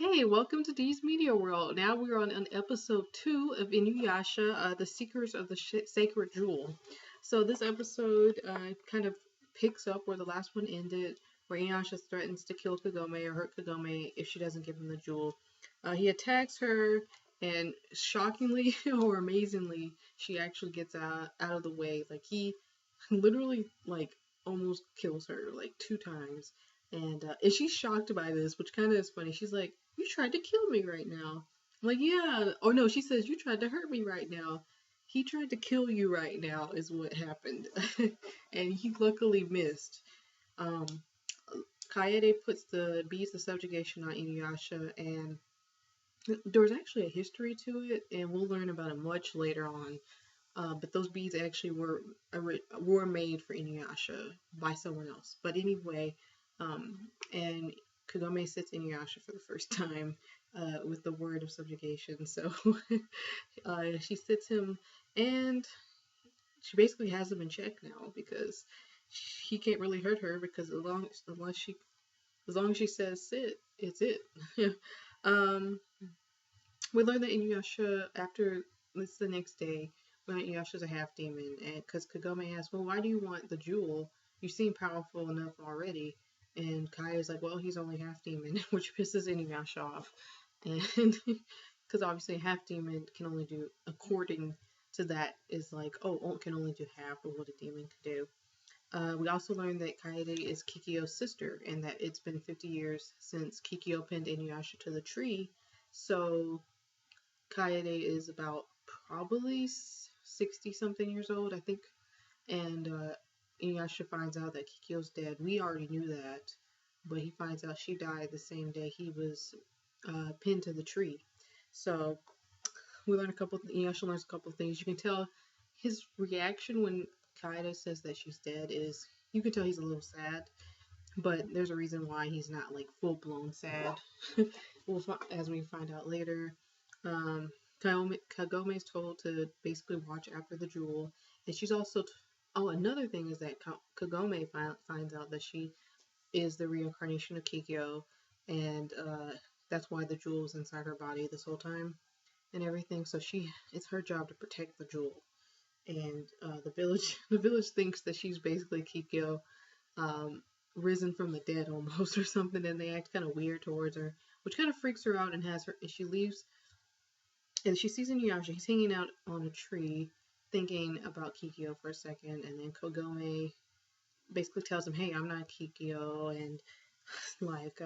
Hey, welcome to Dee's Media World. Now we're on episode 2 of Inuyasha, The Seekers of the Sacred Jewel. So this episode kind of picks up where the last one ended, where Inuyasha threatens to kill Kagome or hurt Kagome if she doesn't give him the jewel. He attacks her, and shockingly or amazingly, she actually gets out of the way. Like he literally almost kills her like 2 times. And she's shocked by this, which kind of is funny. She's like, "You tried to kill me right now." I'm like, "Yeah." Or no, she says, "You tried to hurt me right now." He tried to kill you right now, is what happened. And he luckily missed. Um, Kaede puts the beads of subjugation on Inuyasha, and there's actually a history to it, and we'll learn about it much later on. But those beads actually were made for Inuyasha by someone else. But anyway, and Kagome sits Inuyasha for the first time with the word of subjugation. So she sits him, and she basically has him in check now because he can't really hurt her because as long as she says sit, it's it. um, we learn that Inuyasha, after this is the next day, we learn Inuyasha's a half demon, and because Kagome asks, "Well, why do you want the jewel? You seem powerful enough already." And Kai is like, "Well, he's only half demon," which pisses Inuyasha off, and because obviously a half demon can only do, according to that, is like, oh, can only do half of what a demon can do. We also learned that Kaede is Kikyo's sister, and that it's been 50 years since Kikyo pinned Inuyasha to the tree. So Kaede is about probably 60 something years old, I think. And Inuyasha finds out that Kikyo's dead. We already knew that, but he finds out she died the same day he was pinned to the tree. So we learn Inuyasha learns a couple of things. You can tell his reaction when Kaede says that she's dead is, you can tell he's a little sad, but there's a reason why he's not like full blown sad. As we find out later. Um, Kagome is told to basically watch after the jewel, and she's also. Another thing is that Kagome finds out that she is the reincarnation of Kikyo, and that's why the jewel is inside her body this whole time and everything. So it's her job to protect the jewel, and the village thinks that she's basically Kikyo, um, risen from the dead almost or something, and they act kind of weird towards her, which kind of freaks her out and has her. And she leaves, and she sees Inuyasha. He's hanging out on a tree, thinking about Kikyo for a second, and then Kagome basically tells him, "Hey, I'm not Kikyo," and like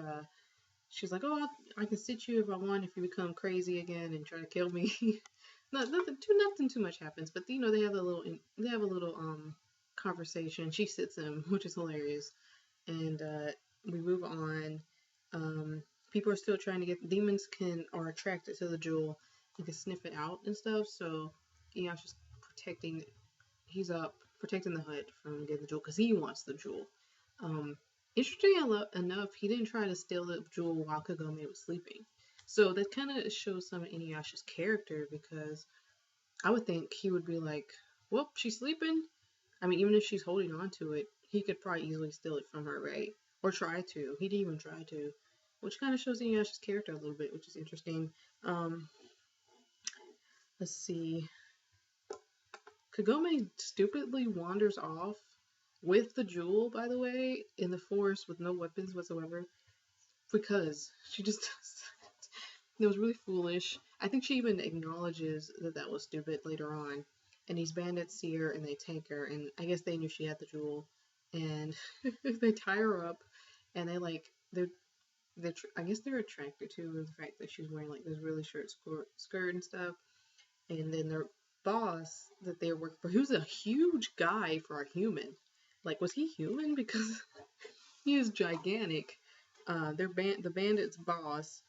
she's like, "Oh, I can sit you if I want if you become crazy again and try to kill me." Nothing too much happens, but they have a little conversation. She sits him, which is hilarious, and we move on. Um, People are still trying to get demons are attracted to the jewel. You can sniff it out and stuff. So just protecting. He's up protecting the hut from getting the jewel because he wants the jewel. Um, Interesting enough, he didn't try to steal the jewel while Kagome was sleeping. So that kind of shows some of Inuyasha's character, because I would think he would be like, "Well, she's sleeping." I mean, even if she's holding on to it, he could probably easily steal it from her, right? Or try to. He didn't even try to, which kind of shows Inuyasha's character a little bit, which is interesting. Um, let's see. Kagome stupidly wanders off with the jewel, by the way, in the forest with no weapons whatsoever, because she just it was really foolish. I think she even acknowledges that that was stupid later on. And these bandits see her and they take her, and I guess they knew she had the jewel, and they tie her up, and I guess they're attracted to the fact that she's wearing like this really short skirt and stuff. And then their boss that they work for, who's a huge guy for a human. Like, was he human? Because he is gigantic. The bandit's boss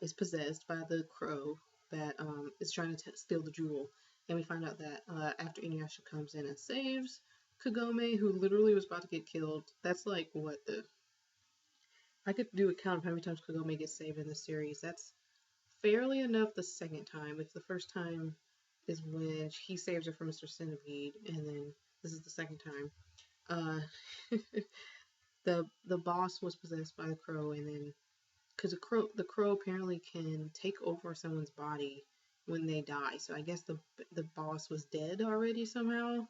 is possessed by the crow that is trying to steal the jewel. And we find out that after Inuyasha comes in and saves Kagome, who literally was about to get killed. That's like I could do a count of how many times Kagome gets saved in the series. That's fairly enough the second time. If the first time is when he saves her from Mr. Centipede, and then this is the second time. Uh, the boss was possessed by the crow, and then because the crow apparently can take over someone's body when they die. So I guess the boss was dead already somehow,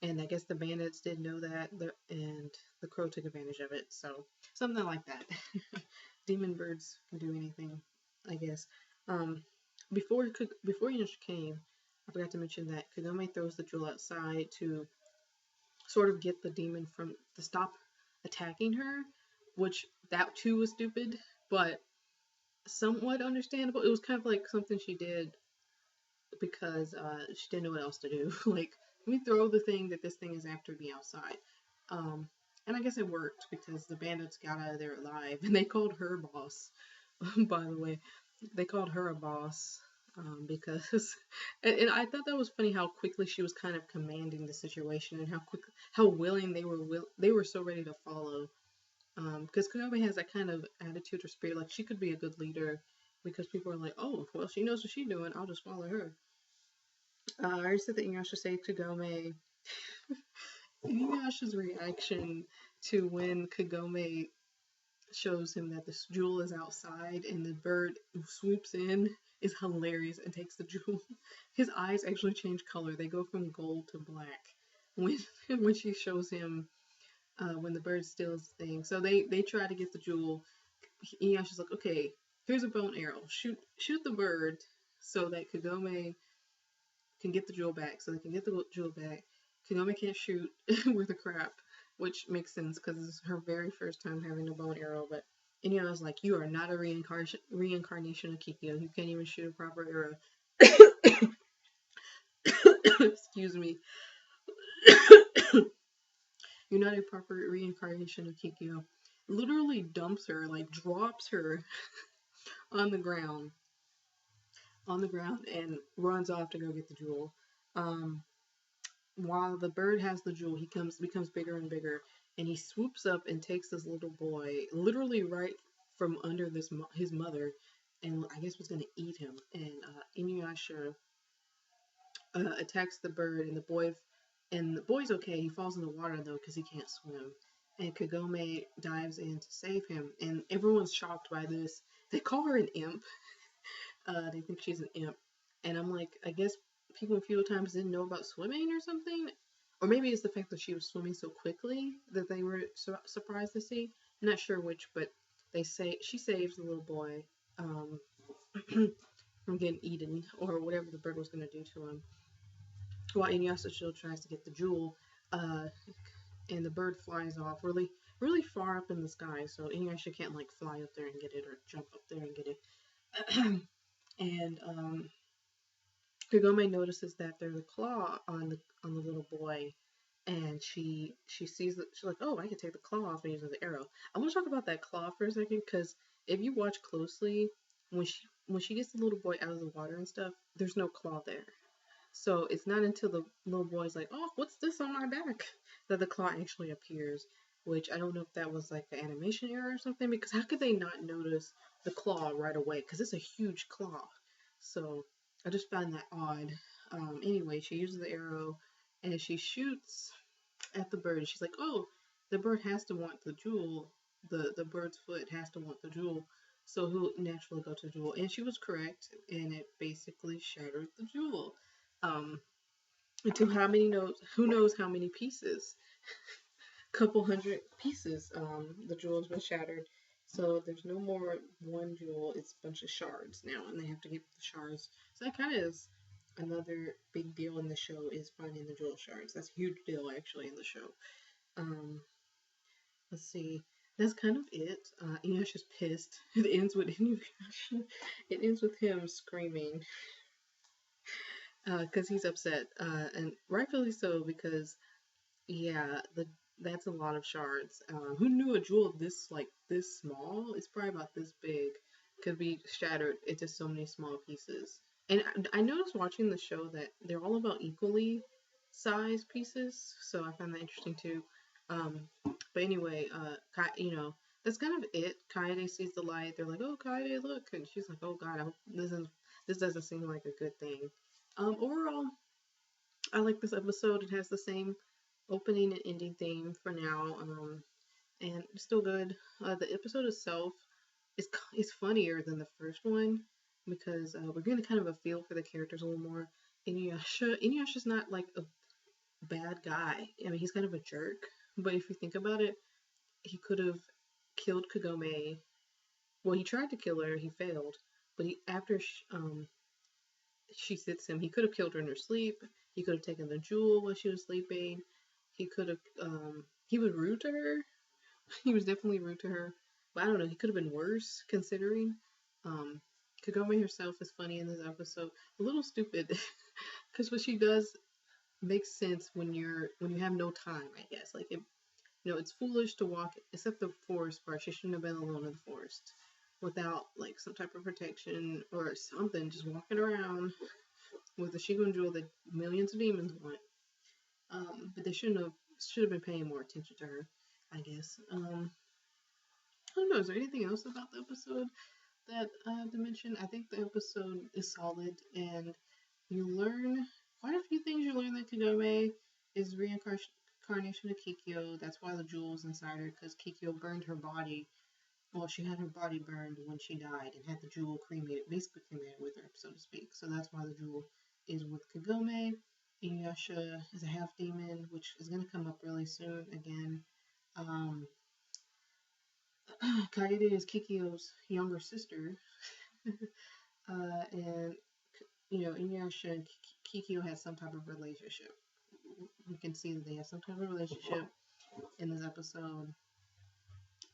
and I guess the bandits did know that, and the crow took advantage of it. So something like that. Demon birds can do anything, I guess. Um, before Inuyasha came, I forgot to mention that Kagome throws the jewel outside to sort of get the demon from to stop attacking her, which that too was stupid, but somewhat understandable. It was kind of like something she did because she didn't know what else to do. Like, let me throw the thing that this thing is after me outside. Um, and I guess it worked because the bandits got out of there alive, and they called her boss. By the way, they called her a boss because, and I thought that was funny how quickly she was kind of commanding the situation and how willing they were so ready to follow. Because Kagome has that kind of attitude or spirit, like she could be a good leader because people are like, oh, well, she knows what she's doing, I'll just follow her. I already said that Inuyasha saved Kagome. Inuyasha's reaction to when Kagome shows him that this jewel is outside and the bird swoops in is hilarious and takes the jewel. His eyes actually change color. They go from gold to black when when she shows him when the bird steals the thing. So they try to get the jewel. Inuyasha's like, okay, here's a bow and arrow. Shoot the bird so that Kagome can get the jewel back. So they can get the jewel back. Kagome can't shoot with a crap, which makes sense because it's her very first time having a bow and arrow. But Inuyasha's like, you are not a reincarnation of Kikyo. You can't even shoot a proper arrow. Excuse me. You're not a proper reincarnation of Kikyo. Literally dumps her, like drops her on the ground, and runs off to go get the jewel. While the bird has the jewel, he becomes bigger and bigger, and he swoops up and takes this little boy, literally right from under his mother, and I guess was gonna eat him. And Inuyasha attacks the bird, and the boy's okay. He falls in the water though because he can't swim. And Kagome dives in to save him, and everyone's shocked by this. They call her an imp. They think she's an imp, and I'm like, I guess people in feudal times didn't know about swimming or something, or maybe it's the fact that she was swimming so quickly that they were surprised to see. I'm not sure which, but they say she saves the little boy um, from getting eaten or whatever the bird was going to do to him. While Inuyasha still tries to get the jewel, uh, and the bird flies off really, really far up in the sky, so Inuyasha can't like fly up there and get it or jump up there and get it. And Kagome notices that there's a claw on the little boy, and she sees that she's like, oh, I can take the claw off and use the arrow. I want to talk about that claw for a second because if you watch closely, when she gets the little boy out of the water and stuff, there's no claw there. So it's not until the little boy's like, oh, what's this on my back, that the claw actually appears. Which I don't know if that was like an animation error or something, because how could they not notice the claw right away? Because it's a huge claw. So I just found that odd. Anyway, she uses the arrow and she shoots at the bird. She's like, oh, the bird has to want the jewel. The bird's foot has to want the jewel. So he'll naturally go to the jewel. And she was correct, and it basically shattered the jewel. Um, to how many knows? Who knows how many pieces? Couple hundred pieces. The jewel's been shattered. So there's no more one jewel, it's a bunch of shards now, and they have to get the shards. So that kind of is another big deal in the show, is finding the jewel shards. That's a huge deal actually in the show. Um, let's see. That's kind of it. Inuyasha's pissed. It ends with Inuyasha. It ends with him screaming because he's upset, and rightfully so because yeah, that's a lot of shards. Who knew a jewel this small? It's probably about this big. Could be shattered into so many small pieces. And I noticed watching the show that they're all about equally sized pieces, so I found that interesting too. But anyway, that's kind of it. Kaede sees the light. They're like, "Oh, Kaede, look!" And she's like, "Oh God, this doesn't seem like a good thing." Overall, I like this episode. It has the same opening and ending theme for now, and it's still good. The episode itself, it's funnier than the first one because we're getting kind of a feel for the characters a little more. Inuyasha's not like a bad guy. I mean, he's kind of a jerk, but if you think about it, he could have killed Kagome. Well, he tried to kill her, he failed. But after she sits him, he could have killed her in her sleep. He could have taken the jewel while she was sleeping. He could have. He was rude to her. He was definitely rude to her. But I don't know. He could have been worse considering. Um, Kagome herself is funny in this episode. A little stupid because what she does makes sense when you have no time. I guess like it's foolish to walk except the forest part. She shouldn't have been alone in the forest without like some type of protection or something. Just walking around with a Shigun jewel that millions of demons want. But they should have been paying more attention to her, I guess. I don't know. Is there anything else about the episode that I have to mention? I think the episode is solid, and you learn quite a few things. You learn that Kagome is reincarnation of Kikyo. That's why the jewel is inside her, because Kikyo burned her body. Well, she had her body burned when she died and had the jewel cremated, basically cremated with her, so to speak. So that's why the jewel is with Kagome. Inuyasha is a half demon, which is going to come up really soon again. Um, Kaede is Kikyo's younger sister. And, Inuyasha and Kikyo has some type of relationship. You can see that they have some type of relationship in this episode.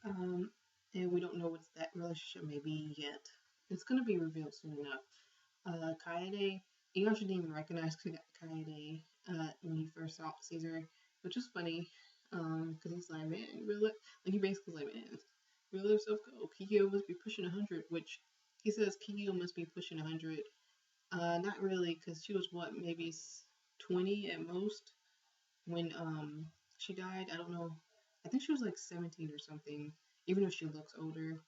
And we don't know what that relationship may be yet. It's going to be revealed soon enough. Kaede, Inuyasha didn't even recognize Kaede when he first sees her, which is funny, because he's like, man, you really, like, he basically like, man, you really let yourself go. Kikyo must be pushing 100, which he says Kikyo must be pushing 100. Not really, because she was what, maybe 20 at most when she died. I don't know. I think she was like 17 or something, even if she looks older.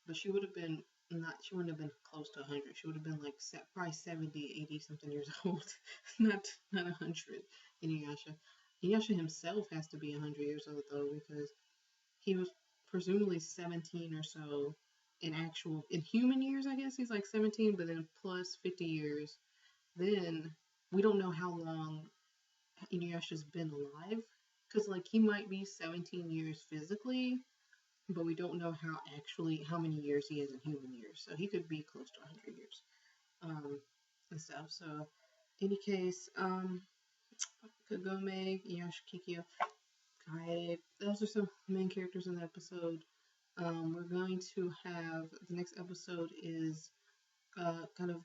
But she would have been not. She wouldn't have been close to 100. She would have been like probably 70, 80 something years old. not 100. Inuyasha. Inuyasha himself has to be 100 years old though, because he was presumably 17 or so in human years. I guess he's like 17, but then plus 50 years. Then we don't know how long Inuyasha's been alive, because like he might be 17 years physically, but we don't know how many years he has in human years. So he could be close to 100 years, and stuff. So, in any case, Kagome, Inuyasha, Kikyo, Kaede, those are some main characters in the episode. We're going to have the next episode is kind of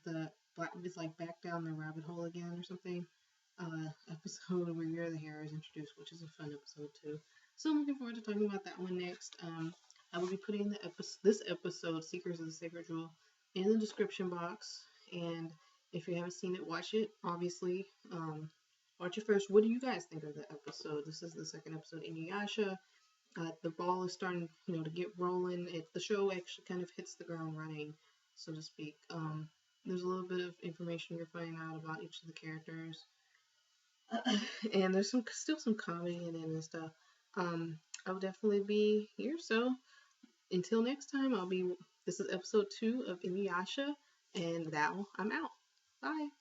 it's like back down the rabbit hole again or something. Episode where You're the Hero is introduced, which is a fun episode too. So I'm looking forward to talking about that one next. I will be putting this episode, Seekers of the Sacred Jewel, in the description box. And if you haven't seen it, watch it. Obviously, watch it first. What do you guys think of the episode? This is the second episode, Inuyasha. The ball is starting, to get rolling. The show actually kind of hits the ground running, so to speak. There's a little bit of information you're finding out about each of the characters. And there's still some comedy in it and stuff. I will definitely be here. So until next time, this is episode 2 of Inuyasha, and now I'm out. Bye.